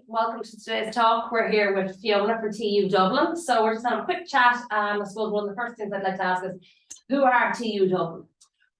welcome to today's talk. We're here with Fiona from TU Dublin. So we're just having a quick chat. I suppose one of the first things I'd like to ask is, who are TU Dublin?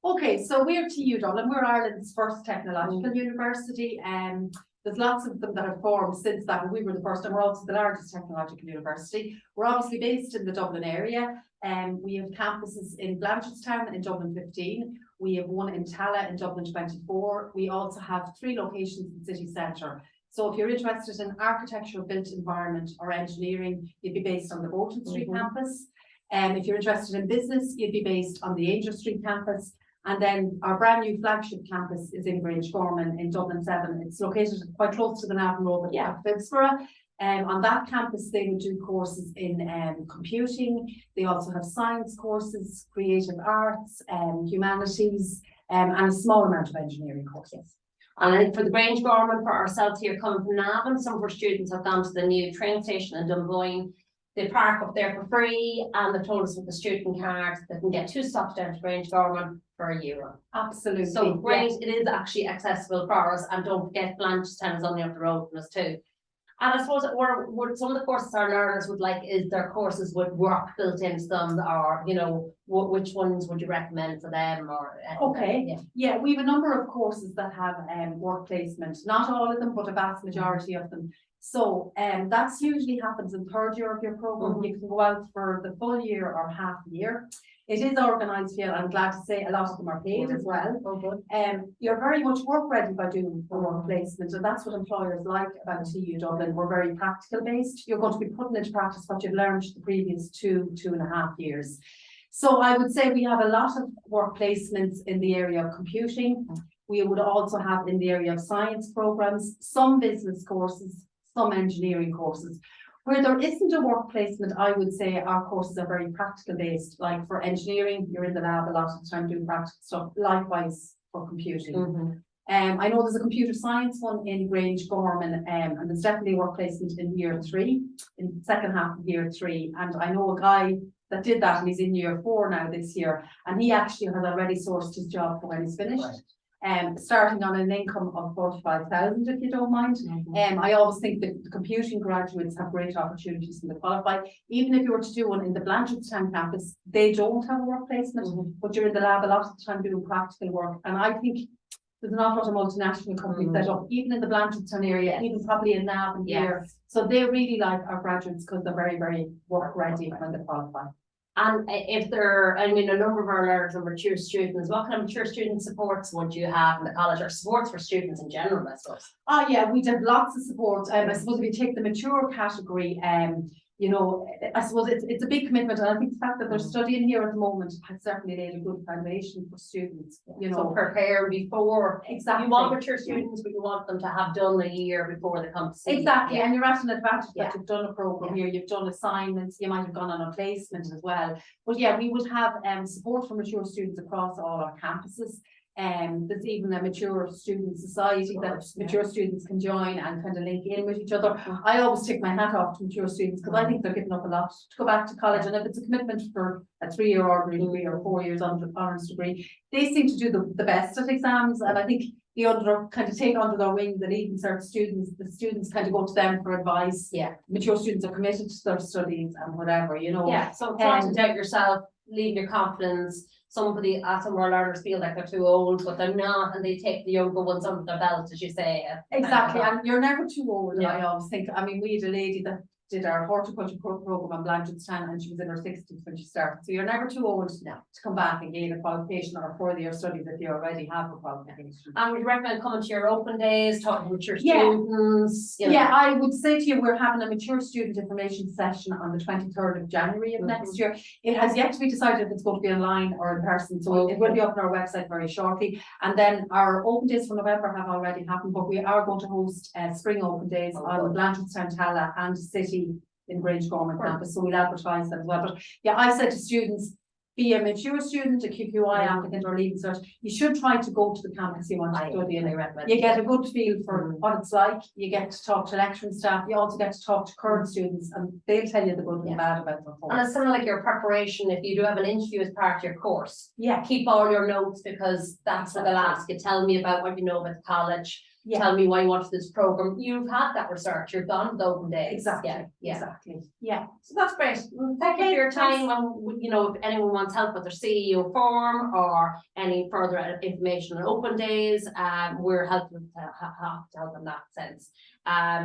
Okay, so we're TU Dublin. We're Ireland's first technological university. There's lots of them that have formed since that, but we were the first, and we're also the largest technological university. We're obviously based in the Dublin area, and we have campuses in Blanchardstown in Dublin 15. We have one in Tallaght in Dublin 24. We also have 3 locations in the city centre. So if you're interested in architecture, built environment or engineering, you'd be based on the Bolton Street campus. And if you're interested in business, you'd be based on the Angel Street campus. And then our brand new flagship campus is in Grangegorman in Dublin 7. It's located quite close to the Navan Road at Fitzborough. On that campus, they would do courses in computing. They also have science courses, creative arts, humanities, and a small amount of engineering courses. And I think for the Grangegorman, for ourselves here coming from Navan, some of our students have gone to the new train station in Dublin. They park up there for free, and they've told us with the student cards they can get 2 stops down to Grangegorman for €1. Absolutely. So great, it is actually accessible for us, and don't forget Blanchardstown is only up the road from us too. And I suppose what some of the courses our learners would like is their courses with work built into them, or which ones would you recommend for them? Or yeah, we have a number of courses that have work placement. Not all of them, but a vast majority of them. So that's usually happens in 3rd year of your program. You can go out for the full year or half year. It is organised here. I'm glad to say a lot of them are paid as well. You're very much work ready by doing the work placement, and that's what employers like about TU Dublin. We're very practical based. You're going to be putting into practice what you've learned the previous 2.5 years. So I would say we have a lot of work placements in the area of computing. We would also have in the area of science programs, some business courses, some engineering courses. Where there isn't a work placement, I would say our courses are very practical based. Like for engineering, you're in the lab a lot of the time doing practical stuff. Likewise for computing. I know there's a computer science one in Grangegorman, and there's definitely a work placement in year 3, in the second half of year 3. And I know a guy that did that, and he's in year 4 now this year, and he actually has already sourced his job for when he's finished. Starting on an income of 45,000, if you don't mind. I always think that the computing graduates have great opportunities when they qualify. Even if you were to do one in the Blanchardstown campus, they don't have a work placement, but you're in the lab a lot of the time doing practical work. And I think there's an awful lot of multinational companies set up, even in the Blanchardstown area, even probably in Navan here. So they really like our graduates because they're very, very work ready when they qualify. And if there, a number of our learners are mature students, what kind of mature student supports would you have in the college, or supports for students in general, I suppose? Oh yeah, we have lots of support. I suppose if you take the mature category, I suppose it's a big commitment, and I think the fact that they're studying here at the moment has certainly laid a good foundation for students. So prepare before. Exactly. You want mature students, but you want them to have done a year before they come to see. Exactly, and you're at an advantage that you've done a program here, you've done assignments, you might have gone on a placement as well. But yeah, we would have support for mature students across all our campuses. There's even a mature student society that mature students can join and kind of link in with each other. I always take my hat off to mature students because I think they're giving up a lot to go back to college, and if it's a commitment for a 3-year ordinary degree or 4 years honours degree, they seem to do the best at exams. And I think the other kind of take under their wing the leaving cert students, the students kind of go to them for advice. Mature students are committed to their studies and whatever, so try to doubt yourself, leave your confidence. Some of our learners feel like they're too old, but they're not, and they take the younger ones under their belt, as you say. Exactly, and you're never too old. I always think. We had a lady that did our horticulture program on Blanchardstown, and she was in her 60s when she started. So you're never too old to come back and gain a qualification or a further year studies if you already have a qualification. And would you recommend coming to your open days, talking with your students? Yeah, I would say to you, we're having a mature student information session on the 23rd of January of next year. It has yet to be decided if it's going to be online or in person, so it will be up on our website very shortly. And then our open days for November have already happened, but we are going to host spring open days on Blanchardstown, Tallaght and City in Grangegorman campus, so we'll advertise that as well. But yeah, I said to students, be a mature student, a QQI applicant or leaving cert, you should try to go to the campus you want to study in. You get a good feel for what it's like, you get to talk to lecturing staff, you also get to talk to current students, and they'll tell you the good and bad about the course. And it's kind of like your preparation, if you do have an interview as part of your course, keep all your notes, because that's what they'll ask you. Tell me about what you know about the college. Yeah. tell me why you wanted this program. You've had that research, you've gone to the open days. Exactly, Yeah. exactly, yeah. So that's great. Thank you for your time. And, you know, if anyone wants help with their CEO form or any further information on open days, we're helping to help in that sense.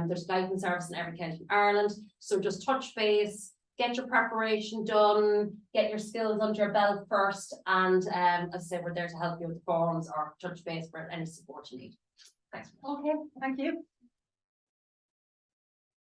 There's guidance service in every county in Ireland. So just touch base, get your preparation done, get your skills under your belt first. And as I say, we're there to help you with the forms or touch base for any support you need. Thanks. Okay, thank you.